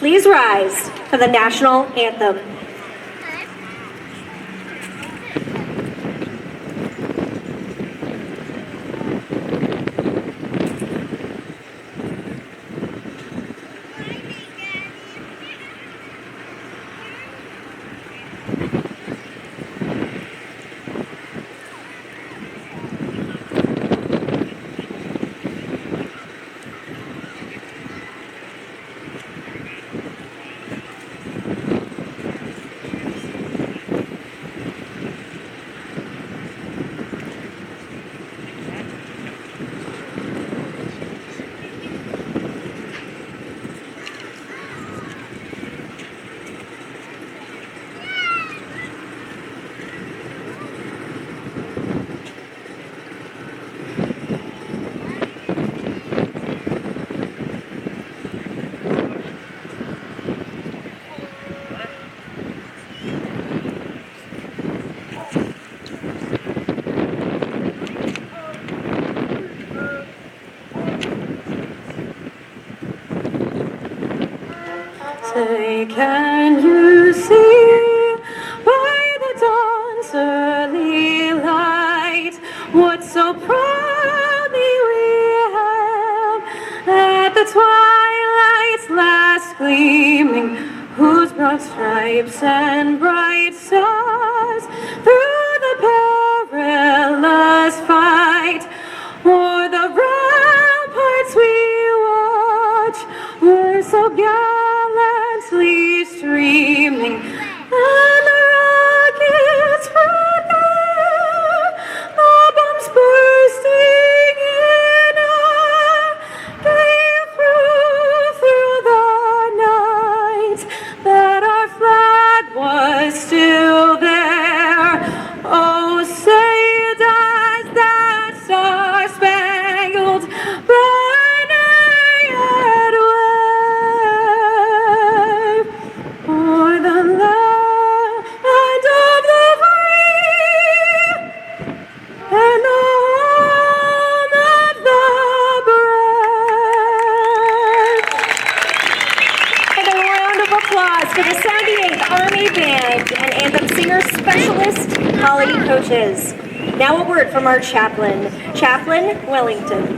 please rise for the national anthem. Say, can you see by the dawn's early light what so proudly we hailed at the twilight's last gleaming, whose broad stripes and bright stars through the perilous fight o'er the ramparts we watch were so gallantly streaming, and the rockets from there, the bombs bursting in air, gave through the night that our flag was still there. Oh, say does that Star-Spangled Banner yet wave o'er the land of the free and the home of the brave? And a round of applause for the 78th Army Band and Anthem Singer Specialist Holly Coaches. Now a word from our chaplain, Chaplain Wellington.